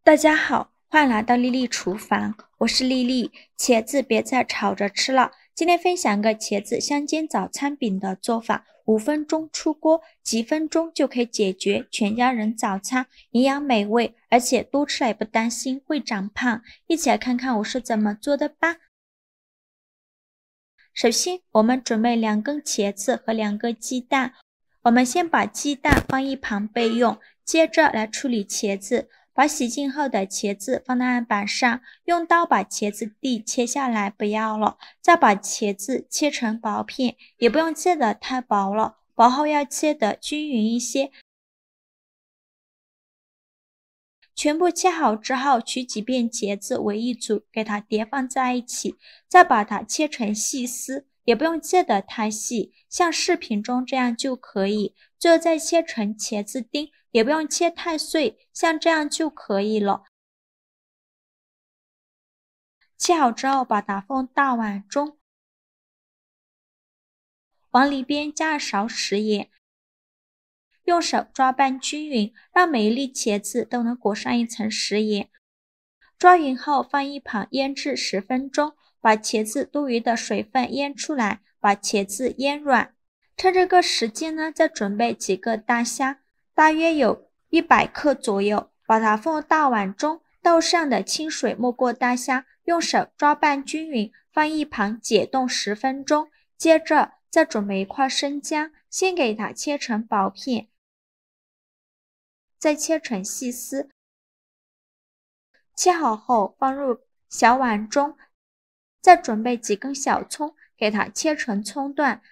大家好，欢迎来到丽丽厨房，我是丽丽。茄子别再炒着吃了，今天分享个茄子香煎早餐饼的做法，5分钟出锅，几分钟就可以解决全家人早餐，营养美味，而且多吃了也不担心会长胖。一起来看看我是怎么做的吧。首先，我们准备2根茄子和2个鸡蛋，我们先把鸡蛋放一旁备用，接着来处理茄子。把洗净后的茄子放在案板上，用刀把茄子蒂切下来，不要了。再把茄子切成薄片，也不用切得太薄了，薄后要切得均匀一些。全部切好之后，取几片茄子为一组，给它叠放在一起，再把它切成细丝，也不用切得太细，像视频中这样就可以。最后再切成茄子丁，也不用切太碎，像这样就可以了。切好之后，把它放大碗中，往里边加勺食盐，用手抓拌均匀，让每一粒茄子都能裹上一层食盐。抓匀后放一旁腌制10分钟，把茄子多余的水分腌出来，把茄子腌软。趁这个时间呢，再准备几个大虾，大约有100克左右，把它放大碗中，倒上的清水没过大虾，用手抓拌均匀，放一旁解冻10分钟。接着再准备一块生姜，先给它切成薄片，再切成细丝。切好后放入小碗中，再准备几根小葱，给它切成葱段。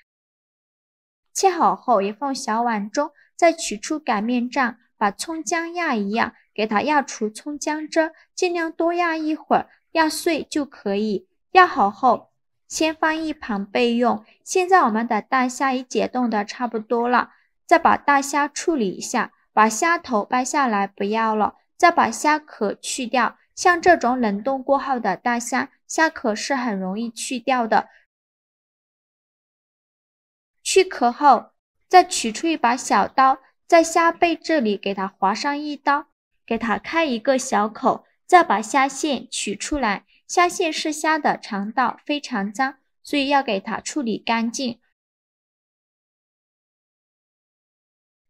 切好后也放小碗中，再取出擀面杖，把葱姜压一压，给它压出葱姜汁，尽量多压一会儿，压碎就可以。压好后先放一旁备用。现在我们的大虾已解冻的差不多了，再把大虾处理一下，把虾头掰下来不要了，再把虾壳去掉。像这种冷冻过后的大虾，虾壳是很容易去掉的。去壳后，再取出一把小刀，在虾背这里给它划上一刀，给它开一个小口，再把虾线取出来。虾线是虾的肠道，非常脏，所以要给它处理干净。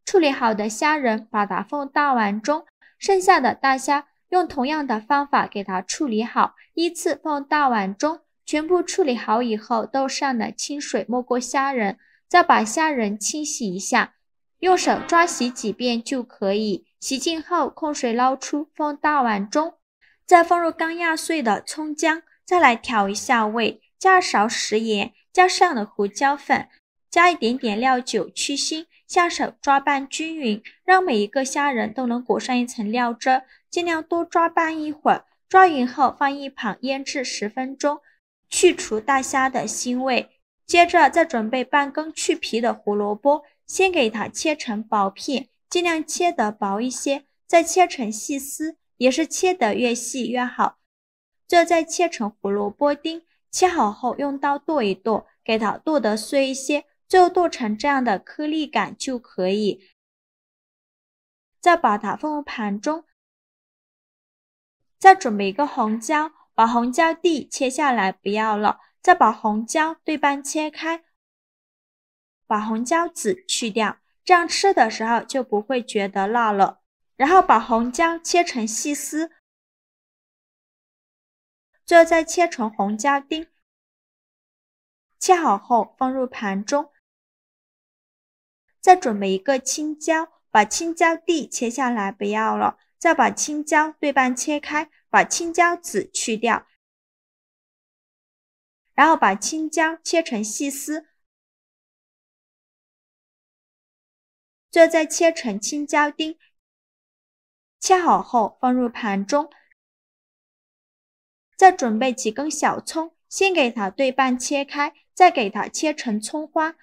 处理好的虾仁把它放大碗中，剩下的大虾用同样的方法给它处理好，依次放大碗中。全部处理好以后，倒上了清水没过虾仁，再把虾仁清洗一下，用手抓洗几遍就可以。洗净后控水捞出，放大碗中，再放入刚压碎的葱姜，再来调一下味，加勺食盐，加上了胡椒粉，加一点点料酒去腥，下手抓拌均匀，让每一个虾仁都能裹上一层料汁，尽量多抓拌一会儿。抓匀后放一旁腌制10分钟，去除大虾的腥味。接着再准备半根去皮的胡萝卜，先给它切成薄片，尽量切得薄一些，再切成细丝，也是切得越细越好。最后再切成胡萝卜丁，切好后用刀剁一剁，给它剁得碎一些，最后剁成这样的颗粒感就可以。再把它放入盘中，再准备一个红椒，把红椒蒂切下来不要了，再把红椒对半切开，把红椒籽去掉，这样吃的时候就不会觉得辣了。然后把红椒切成细丝，最后再切成红椒丁，切好后放入盘中。再准备一个青椒，把青椒蒂切下来不要了，再把青椒对半切开，把青椒籽去掉，然后把青椒切成细丝，最后再切成青椒丁，切好后放入盘中。再准备几根小葱，先给它对半切开，再给它切成葱花，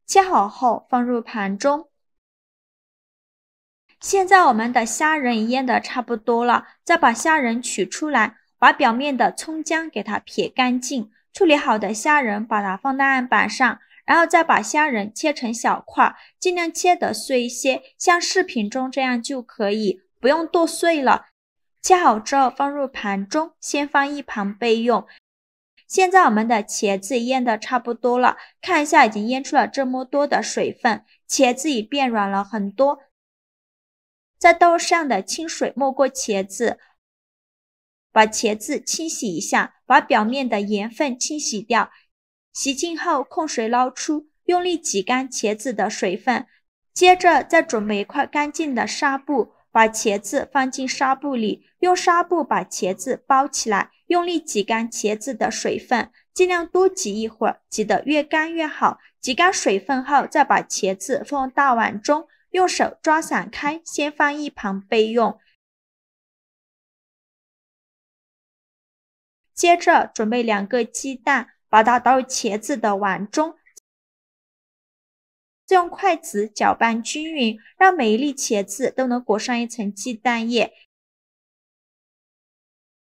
切好后放入盘中。现在我们的虾仁已腌得差不多了，再把虾仁取出来，把表面的葱姜给它撇干净。处理好的虾仁把它放在案板上，然后再把虾仁切成小块，尽量切得碎一些，像视频中这样就可以。不用剁碎了。切好之后放入盘中，先放一旁备用。现在我们的茄子腌的差不多了，看一下已经腌出了这么多的水分，茄子已变软了很多。在豆上的清水没过茄子，把茄子清洗一下，把表面的盐分清洗掉。洗净后控水捞出，用力挤干茄子的水分。接着再准备一块干净的纱布，把茄子放进纱布里，用纱布把茄子包起来，用力挤干茄子的水分，尽量多挤一会儿，挤得越干越好。挤干水分后，再把茄子放大碗中，用手抓散开，先放一旁备用。接着准备2个鸡蛋，把它倒入茄子的碗中，再用筷子搅拌均匀，让每一粒茄子都能裹上一层鸡蛋液。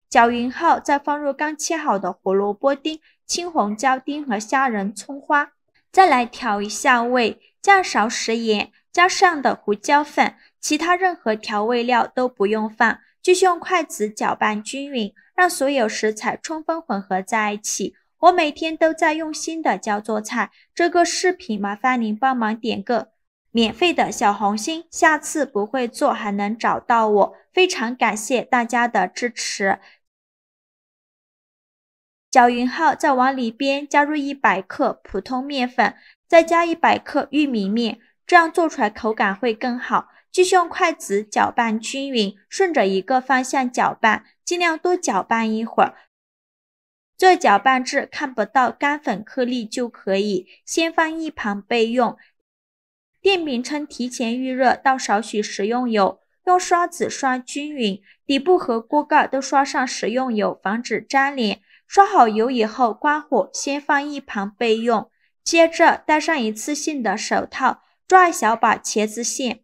搅匀后，再放入刚切好的胡萝卜丁、青红椒丁和虾仁、葱花，再来调一下味，加少时盐，加适量的胡椒粉，其他任何调味料都不用放，继续用筷子搅拌均匀，让所有食材充分混合在一起。我每天都在用心的教做菜，这个视频麻烦您帮忙点个免费的小红心，下次不会做还能找到我，非常感谢大家的支持。搅匀后，再往里边加入100克普通面粉，再加100克玉米面，这样做出来口感会更好。继续用筷子搅拌均匀，顺着一个方向搅拌，尽量多搅拌一会儿。最后搅拌至看不到干粉颗粒就可以，先放一旁备用。电饼铛提前预热，倒少许食用油，用刷子刷均匀，底部和锅盖都刷上食用油，防止粘连。刷好油以后关火，先放一旁备用。接着戴上一次性的手套，抓一小把茄子馅，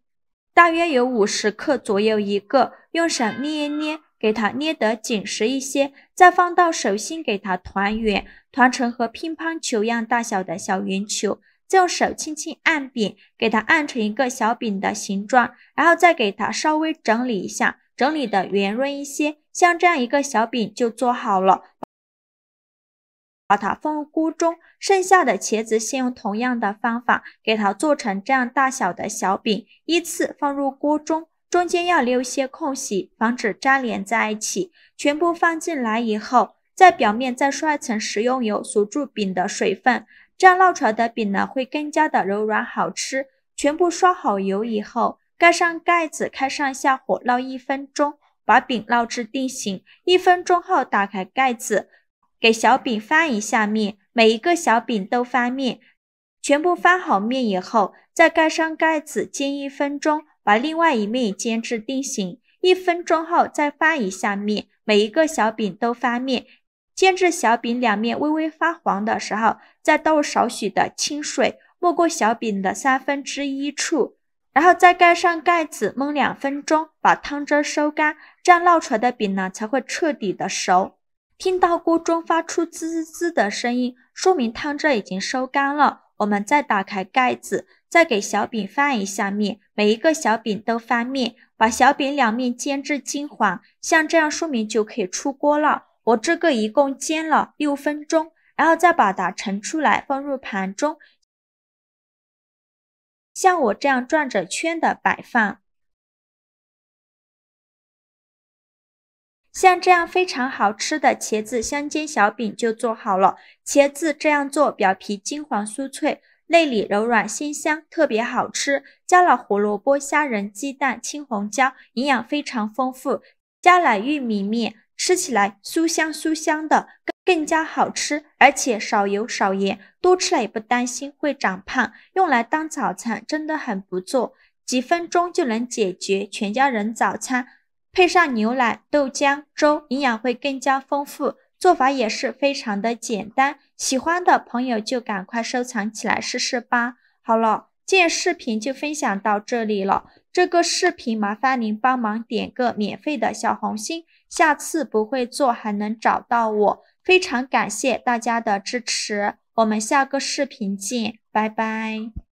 大约有50克左右一个，用手捏一捏，给它捏得紧实一些，再放到手心给它团圆，团成和乒乓球一样大小的小圆球，再用手轻轻按扁，给它按成一个小饼的形状，然后再给它稍微整理一下，整理的圆润一些，像这样一个小饼就做好了。把它放入锅中，剩下的茄子先用同样的方法给它做成这样大小的小饼，依次放入锅中，中间要留些空隙，防止粘连在一起。全部放进来以后，在表面再刷一层食用油，锁住饼的水分，这样烙出来的饼呢会更加的柔软好吃。全部刷好油以后，盖上盖子，开上下火烙1分钟，把饼烙至定型。1分钟后打开盖子，给小饼翻一下面，每一个小饼都翻面。全部翻好面以后，再盖上盖子煎1分钟，把另外一面也煎至定型。1分钟后再翻一下面，每一个小饼都翻面。煎至小饼两面微微发黄的时候，再倒入少许的清水，没过小饼的1/3处，然后再盖上盖子焖2分钟，把汤汁收干，这样烙出来的饼呢才会彻底的熟。听到锅中发出滋滋滋的声音，说明汤汁已经收干了。我们再打开盖子，再给小饼翻一下面，每一个小饼都翻面，把小饼两面煎至金黄，像这样说明就可以出锅了。我这个一共煎了6分钟，然后再把它盛出来放入盘中，像我这样转着圈的摆放。像这样非常好吃的茄子香煎小饼就做好了。茄子这样做，表皮金黄酥脆，内里柔软鲜香，特别好吃。加了胡萝卜、虾仁、鸡蛋、青红椒，营养非常丰富。加了玉米面，吃起来酥香酥香的，更加好吃，而且少油少盐，多吃了也不担心会长胖。用来当早餐真的很不错，几分钟就能解决全家人早餐。配上牛奶、豆浆、粥，营养会更加丰富，做法也是非常的简单。喜欢的朋友就赶快收藏起来试试吧。好了，今天视频就分享到这里了。这个视频麻烦您帮忙点个免费的小红心，下次不会做还能找到我。非常感谢大家的支持，我们下个视频见，拜拜。